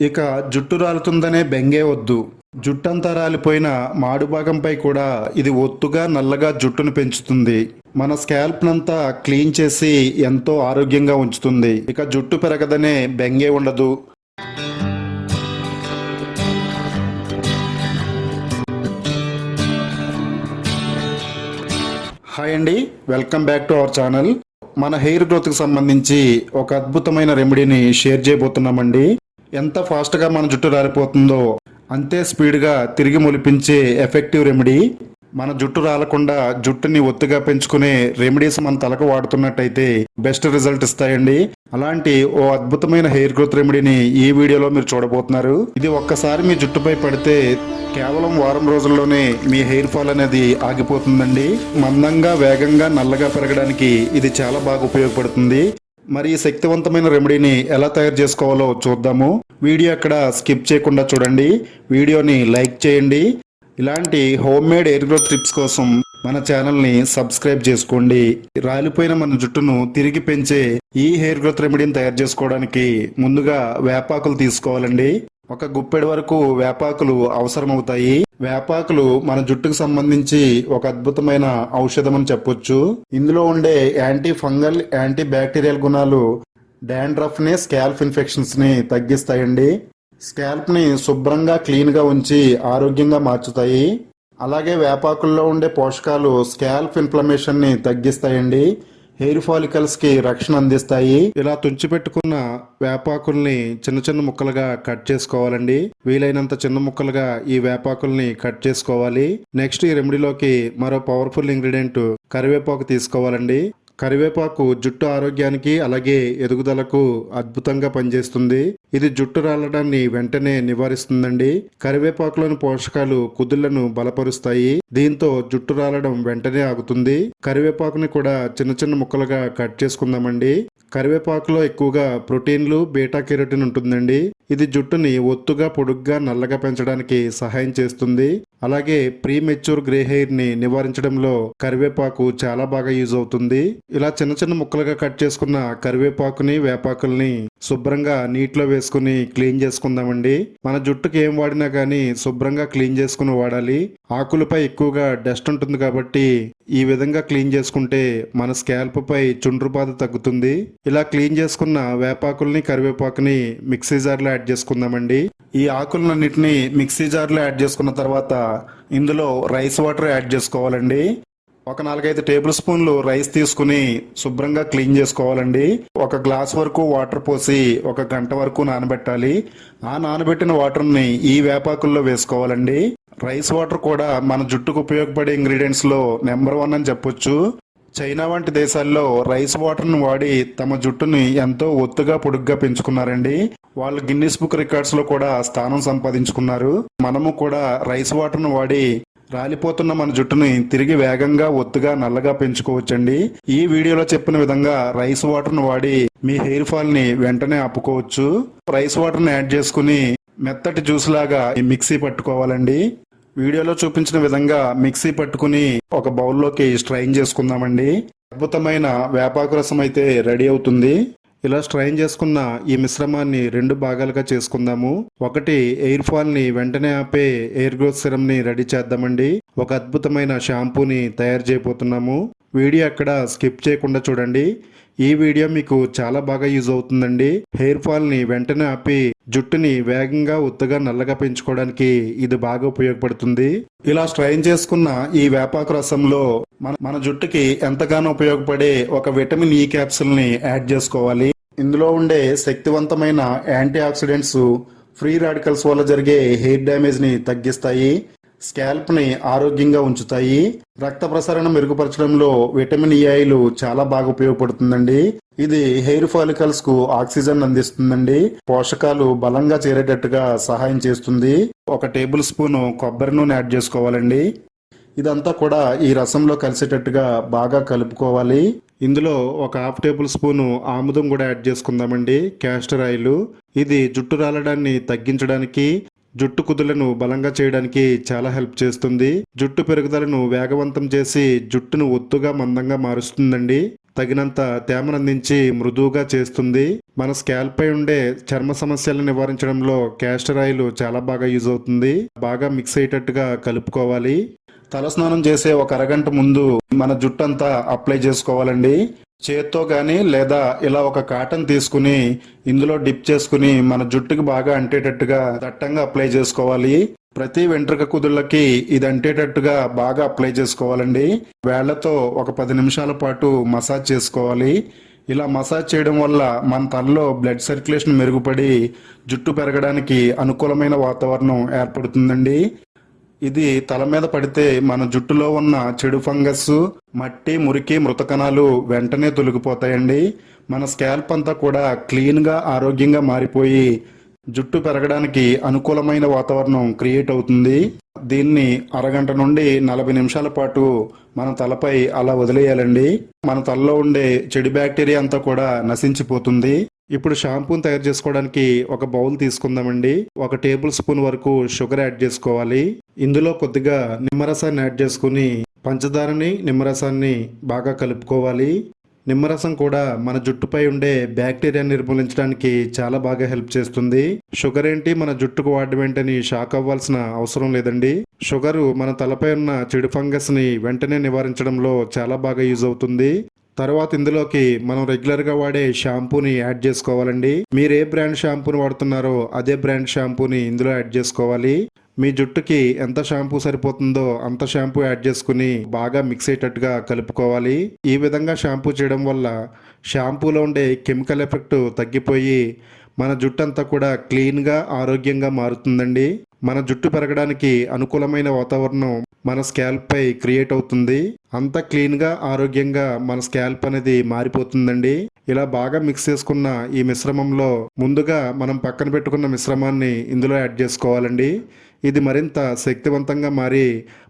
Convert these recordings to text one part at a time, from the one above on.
ఇక జుట్టు రాలుతుందనే బెంగే వద్దు. జుట్టంతా రాలిపోయిన మాడు భాగంపై కూడా ఇది ఒత్తుగా నల్లగా జుట్టును పెంచుతుంది. మన స్కాల్ప్ నంతా క్లీన్ చేసి ఎంతో ఆరోగ్యంగా ఉంచుతుంది. ఇక జుట్టు పెరగదనే బెంగే ఉండదు. హాయ్ అండి, welcome back to our channel. మన హెయిర్ గ్రోత్కి సంబంధించి ఒక అద్భుతమైన రెమెడీని షేర్ చేయబోతున్నామండి. ఎంత ఫాస్ట్గా మన జుట్టు రాలిపోతుందో అంతే స్పీడ్గా తిరిగి మొలిపించే ఎఫెక్టివ్ రెమెడీ. మన జుట్టు రాలకుండా జుట్టుని ఒత్తుగా పెంచుకునే రెమెడీస్ మన తలకు వాడుతున్నట్టయితే బెస్ట్ రిజల్ట్ ఇస్తాయండి. అలాంటి ఓ అద్భుతమైన హెయిర్ గ్రోత్ రెమెడీని ఈ వీడియోలో మీరు చూడబోతున్నారు. ఇది ఒక్కసారి మీ జుట్టుపై పడితే కేవలం వారం రోజుల్లోనే మీ హెయిర్ ఫాల్ అనేది ఆగిపోతుందండి. మందంగా వేగంగా నల్లగా పెరగడానికి ఇది చాలా బాగా ఉపయోగపడుతుంది. మరి ఈ శక్తివంతమైన రెమెడీని ఎలా తయారు చేసుకోవాలో చూద్దాము. వీడియో అక్కడ స్కిప్ చేయకుండా చూడండి, వీడియోని లైక్ చేయండి. ఇలాంటి home made hair growth tips కోసం మన ఛానల్ని సబ్స్క్రైబ్ చేసుకోండి. రాలిపోయిన మన జుట్టును తిరిగి పెంచే ఈ హెయిర్ గ్రోత్ రెమెడీని తయారు చేసుకోవడానికి ముందుగా వేపాకులు తీసుకోవాలండి. ఒక గుప్పెడు వరకు వేపాకులు అవసరమవుతాయి. వేపాకులు మన జుట్టుకు సంబంధించి ఒక అద్భుతమైన ఔషధం అని చెప్పొచ్చు. ఇందులో ఉండే యాంటీ ఫంగల్, యాంటీ బ్యాక్టీరియల్ గుణాలు డాండ్రఫ్ ని, స్కాల్ప్ ఇన్ఫెక్షన్స్ ని తగ్గిస్తాయండి. స్కాల్ప్ ని శుభ్రంగా క్లీన్ గా ఉంచి ఆరోగ్యంగా మార్చుతాయి. అలాగే వేపాకుల్లో ఉండే పోషకాలు స్కాల్ప్ ఇన్ఫ్లమేషన్ ని తగ్గిస్తాయండి. హెయిర్ ఫాలికల్స్ కి రక్షణ అందిస్తాయి. ఇలా తుంచిపెట్టుకున్న వేపాకుల్ని చిన్న చిన్న ముక్కలుగా కట్ చేసుకోవాలండి. వీలైనంత చిన్న ముక్కలుగా ఈ వేపాకుల్ని కట్ చేసుకోవాలి. నెక్స్ట్ ఈ రెమెడీలోకి మరో పవర్ఫుల్ ఇంగ్రీడియంట్ కరివేపాకు తీసుకోవాలండి. కరివేపాకు జుట్టు ఆరోగ్యానికి అలాగే ఎదుగుదలకు అద్భుతంగా పనిచేస్తుంది. ఇది జుట్టు రాలడాన్ని వెంటనే నివారిస్తుందండి. కరివేపాకులోని పోషకాలు కుదుళ్లను బలపరుస్తాయి. దీంతో జుట్టు రాలడం వెంటనే ఆగుతుంది. కరివేపాకుని కూడా చిన్న చిన్న ముక్కలుగా కట్ చేసుకుందామండి. కరివేపాకులో ఎక్కువగా ప్రోటీన్లు, బీటా కెరోటిన్ ఉంటుందండి. ఇది జుట్టుని ఒత్తుగా, పొడుగ్గా, నల్లగా పెంచడానికి సహాయం చేస్తుంది. అలాగే ప్రీ మెచ్యూర్ గ్రే హెయిర్ ని నివారించడంలో కరివేపాకు చాలా బాగా యూజ్ అవుతుంది. ఇలా చిన్న చిన్న ముక్కలుగా కట్ చేసుకున్న కరివేపాకుని, వేపాకుల్ని శుభ్రంగా నీటిలో వేసుకుని క్లీన్ చేసుకుందామండి. మన జుట్టుకి ఏం వాడినా కానీ శుభ్రంగా క్లీన్ చేసుకుని వాడాలి. ఆకులపై ఎక్కువగా డస్ట్ ఉంటుంది కాబట్టి ఈ విధంగా క్లీన్ చేసుకుంటే మన స్కాల్ప్ పై చుండ్రు బాధ తగ్గుతుంది. ఇలా క్లీన్ చేసుకున్న వేపాకుల్ని, కరివేపాకుని మిక్సీ జార్లో యాడ్ చేసుకుందామండి. ఈ ఆకులన్నింటినీ మిక్సీ జార్లో యాడ్ చేసుకున్న తర్వాత ఇందులో రైస్ వాటర్ యాడ్ చేసుకోవాలండి. ఒక 4-5 టేబుల్ స్పూన్లు రైస్ తీసుకుని శుభ్రంగా క్లీన్ చేసుకోవాలండి. ఒక గ్లాస్ వరకు వాటర్ పోసి 1 గంట వరకు నానబెట్టాలి. ఆ నానబెట్టిన వాటర్ని ఈ వేపాకుల్లో వేసుకోవాలండి. రైస్ వాటర్ కూడా మన జుట్టుకు ఉపయోగపడే ఇంగ్రీడియంట్స్ లో నెంబర్ 1 అని చెప్పొచ్చు. చైనా వంటి దేశాల్లో రైస్ వాటర్ను వాడి తమ జుట్టుని ఎంతో ఒత్తుగా, పొడుగ్గా పెంచుకున్నారండి. వాళ్ళు గిన్నిస్ బుక్ రికార్డ్స్ లో కూడా స్థానం సంపాదించుకున్నారు. మనము కూడా రైస్ వాటర్ను వాడి రాలిపోతున్న మన జుట్టుని తిరిగి వేగంగా, ఒత్తుగా, నల్లగా పెంచుకోవచ్చండి. ఈ వీడియోలో చెప్పిన విధంగా రైస్ వాటర్ను వాడి మీ హెయిర్ ఫాల్ ని వెంటనే ఆపుకోవచ్చు. రైస్ వాటర్ని యాడ్ చేసుకుని మెత్తటి జ్యూస్ లాగా మిక్సీ పట్టుకోవాలండి. వీడియోలో చూపించిన విధంగా మిక్సీ పట్టుకుని ఒక బౌల్లోకి స్ట్రైన్ చేసుకుందామండి. అద్భుతమైన వేపాకు రసం అయితే రెడీ అవుతుంది. ఇలా స్ట్రైన్ చేసుకున్న ఈ మిశ్రమాన్ని 2 భాగాలుగా చేసుకుందాము. ఒకటి ఎయిర్ ఫాల్ ని వెంటనే ఆపే ఎయిర్ గ్రోత్ సిరం ని రెడీ చేద్దామండి. ఒక అద్భుతమైన షాంపూని తయారు చేయబోతున్నాము. వీడియో అక్కడ స్కిప్ చేయకుండా చూడండి. ఈ వీడియో మీకు చాలా బాగా యూజ్ అవుతుందండి. హెయిర్ ఫాల్ ని వెంటనే ఆపి జుట్టుని వేగంగా, ఒత్తుగా, నల్లగా పెంచుకోవడానికి ఇది బాగా ఉపయోగపడుతుంది. ఇలా స్ట్రైన్ చేసుకున్న ఈ వేపాకు రసంలో మన జుట్టుకి ఎంతగానో ఉపయోగపడే ఒక విటమిన్ ఈ క్యాప్సూల్ ని యాడ్ చేసుకోవాలి. ఇందులో ఉండే శక్తివంతమైన యాంటీ ఆక్సిడెంట్స్ ఫ్రీ రాడికల్స్ వల్ల జరిగే హెయిర్ డ్యామేజ్ ని తగ్గిస్తాయి. స్కాల్ప్ ని ఆరోగ్యంగా ఉంచుతాయి. రక్త ప్రసరణ మెరుగుపరచడంలో విటమిన్ ఈ ఆయిల్ చాలా బాగా ఉపయోగపడుతుందండి. ఇది హెయిర్ ఫాలికల్స్ కు ఆక్సిజన్ అందిస్తుందండి. పోషకాలు బలంగా చేరేటట్టుగా సహాయం చేస్తుంది. 1 టేబుల్ స్పూన్ కొబ్బరి నూనె యాడ్ చేసుకోవాలండి. ఇదంతా కూడా ఈ రసంలో కలిసేటట్టుగా బాగా కలుపుకోవాలి. ఇందులో 1/2 టేబుల్ స్పూన్ ఆముదం కూడా యాడ్ చేసుకుందామండి. క్యాస్టర్ ఆయిల్ ఇది జుట్టు రాలడాన్ని తగ్గించడానికి, జుట్టు కుదులను బలంగా చేయడానికి చాలా హెల్ప్ చేస్తుంది. జుట్టు పెరుగుదలను వేగవంతం చేసి జుట్టును ఒత్తుగా, మందంగా మారుస్తుందండి. తగినంత తేమనందించి మృదువుగా చేస్తుంది. మన స్కాల్ప్ పై ఉండే చర్మ సమస్యలను నివారించడంలో క్యాస్టర్ ఆయిల్ చాలా బాగా యూజ్ అవుతుంది. బాగా మిక్స్ అయ్యేటట్టుగా కలుపుకోవాలి. తలస్నానం చేసే ఒక అరగంట ముందు మన జుట్టు అంతా అప్లై చేసుకోవాలండి. చేత్తో కానీ లేదా ఇలా ఒక కాటన్ తీసుకుని ఇందులో డిప్ చేసుకుని మన జుట్టుకి బాగా అంటేటట్టుగా దట్టంగా అప్లై చేసుకోవాలి. ప్రతి వెంట్రుక కుదుళ్ళకి ఇది అంటేటట్టుగా బాగా అప్లై చేసుకోవాలండి. వేళ్లతో ఒక 10 నిమిషాల పాటు మసాజ్ చేసుకోవాలి. ఇలా మసాజ్ చేయడం వల్ల మన తలలో బ్లడ్ సర్క్యులేషన్ మెరుగుపడి జుట్టు పెరగడానికి అనుకూలమైన వాతావరణం ఏర్పడుతుందండి. ఇది తల మీద పడితే మన జుట్టులో ఉన్న చెడు ఫంగస్, మట్టి, మురికి, మృత కణాలు వెంటనే తొలగిపోతాయండి. మన స్కాల్ప్ అంతా కూడా క్లీన్గా ఆరోగ్యంగా మారిపోయి జుట్టు పెరగడానికి అనుకూలమైన వాతావరణం క్రియేట్ అవుతుంది. దీన్ని అరగంట నుండి 40 నిమిషాల పాటు మన తలపై అలా వదిలేయాలండి. మన తలలో ఉండే చెడు బ్యాక్టీరియా అంతా కూడా నశించిపోతుంది. ఇప్పుడు షాంపూని తయారు చేసుకోవడానికి ఒక బౌల్ తీసుకుందామండి. 1 టేబుల్ స్పూన్ వరకు షుగర్ యాడ్ చేసుకోవాలి. ఇందులో కొద్దిగా నిమ్మరసాన్ని యాడ్ చేసుకుని పంచదారని నిమ్మరసాన్ని బాగా కలుపుకోవాలి. నిమ్మరసం కూడా మన జుట్టుపై ఉండే బ్యాక్టీరియాని నిర్మూలించడానికి చాలా బాగా హెల్ప్ చేస్తుంది. షుగర్ ఏంటి మన జుట్టుకు వాడడం ఏంటని షాక్ అవ్వాల్సిన అవసరం లేదండి. షుగరు మన తలపై ఉన్న చెడు ఫంగస్ ని వెంటనే నివారించడంలో చాలా బాగా యూజ్ అవుతుంది. తర్వాత ఇందులోకి మనం రెగ్యులర్గా వాడే షాంపూని యాడ్ చేసుకోవాలండి. మీరు ఏ బ్రాండ్ షాంపూని వాడుతున్నారో అదే బ్రాండ్ షాంపూని ఇందులో యాడ్ చేసుకోవాలి. మీ జుట్టుకి ఎంత షాంపూ సరిపోతుందో అంత షాంపూ యాడ్ చేసుకుని బాగా మిక్స్ అయ్యేటట్టుగా కలుపుకోవాలి. ఈ విధంగా షాంపూ చేయడం వల్ల షాంపూలో ఉండే కెమికల్ ఎఫెక్ట్ తగ్గిపోయి మన జుట్టు అంతా కూడా క్లీన్గా ఆరోగ్యంగా మారుతుందండి. మన జుట్టు పెరగడానికి అనుకూలమైన వాతావరణం మన స్కాల్ప్ పై క్రియేట్ అవుతుంది. అంత క్లీన్గా ఆరోగ్యంగా మన స్కాల్ప్ అనేది మారిపోతుందండి. ఇలా బాగా మిక్స్ చేసుకున్న ఈ మిశ్రమంలో ముందుగా మనం పక్కన పెట్టుకున్న మిశ్రమాన్ని ఇందులో యాడ్ చేసుకోవాలండి. ఇది మరింత శక్తివంతంగా మారి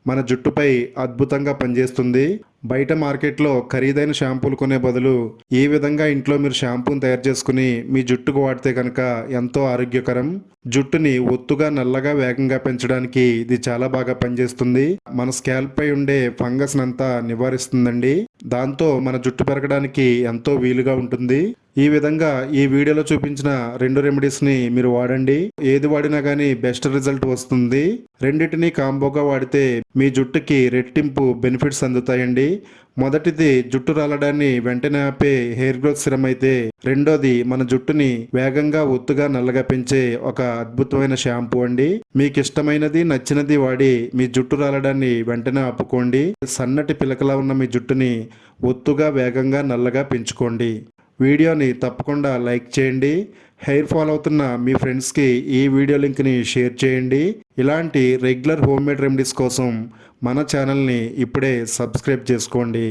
మన జుట్టుపై అద్భుతంగా పనిచేస్తుంది. బయట మార్కెట్లో ఖరీదైన షాంపూలు కొనే బదులు ఈ విధంగా ఇంట్లో మీరు షాంపూని తయారు చేసుకుని మీ జుట్టుకు వాడితే కనుక ఎంతో ఆరోగ్యకరం. జుట్టుని ఒత్తుగా నల్లగా వేగంగా పెంచడానికి ఇది చాలా బాగా పనిచేస్తుంది. మన స్కాల్ప్ పై ఉండే ఫంగస్ నంతా నివారిస్తుందండి. దాంతో మన జుట్టు పెరగడానికి ఎంతో వీలుగా ఉంటుంది. ఈ విధంగా ఈ వీడియోలో చూపించిన 2 రెమెడీస్ ని మీరు వాడండి. ఏది వాడినా గానీ బెస్ట్ రిజల్ట్ వస్తుంది. రెండింటినీ కాంబోగా వాడితే మీ జుట్టుకి రెట్టింపు బెనిఫిట్స్ అందుతాయండి. మొదటిది జుట్టు రాలడాన్ని వెంటనే ఆపే హెయిర్ గ్రోత్ సిరం అయితే, రెండోది మన జుట్టుని వేగంగా ఒత్తుగా నల్లగా పెంచే ఒక అద్భుతమైన షాంపూ అండి. మీకు ఇష్టమైనది నచ్చినది వాడి మీ జుట్టు రాలడాన్ని వెంటనే ఆపుకోండి. సన్నటి పిలకలా ఉన్న మీ జుట్టుని ఒత్తుగా వేగంగా నల్లగా పెంచుకోండి. వీడియోని తప్పకుండా లైక్ చేయండి. హెయిర్ ఫాల్ అవుతున్న మీ ఫ్రెండ్స్కి ఈ వీడియో లింక్ని షేర్ చేయండి. ఇలాంటి రెగ్యులర్ హోమ్ మేడ్ రెమెడీస్ కోసం మన ఛానల్ని ఇప్పుడే సబ్స్క్రైబ్ చేసుకోండి.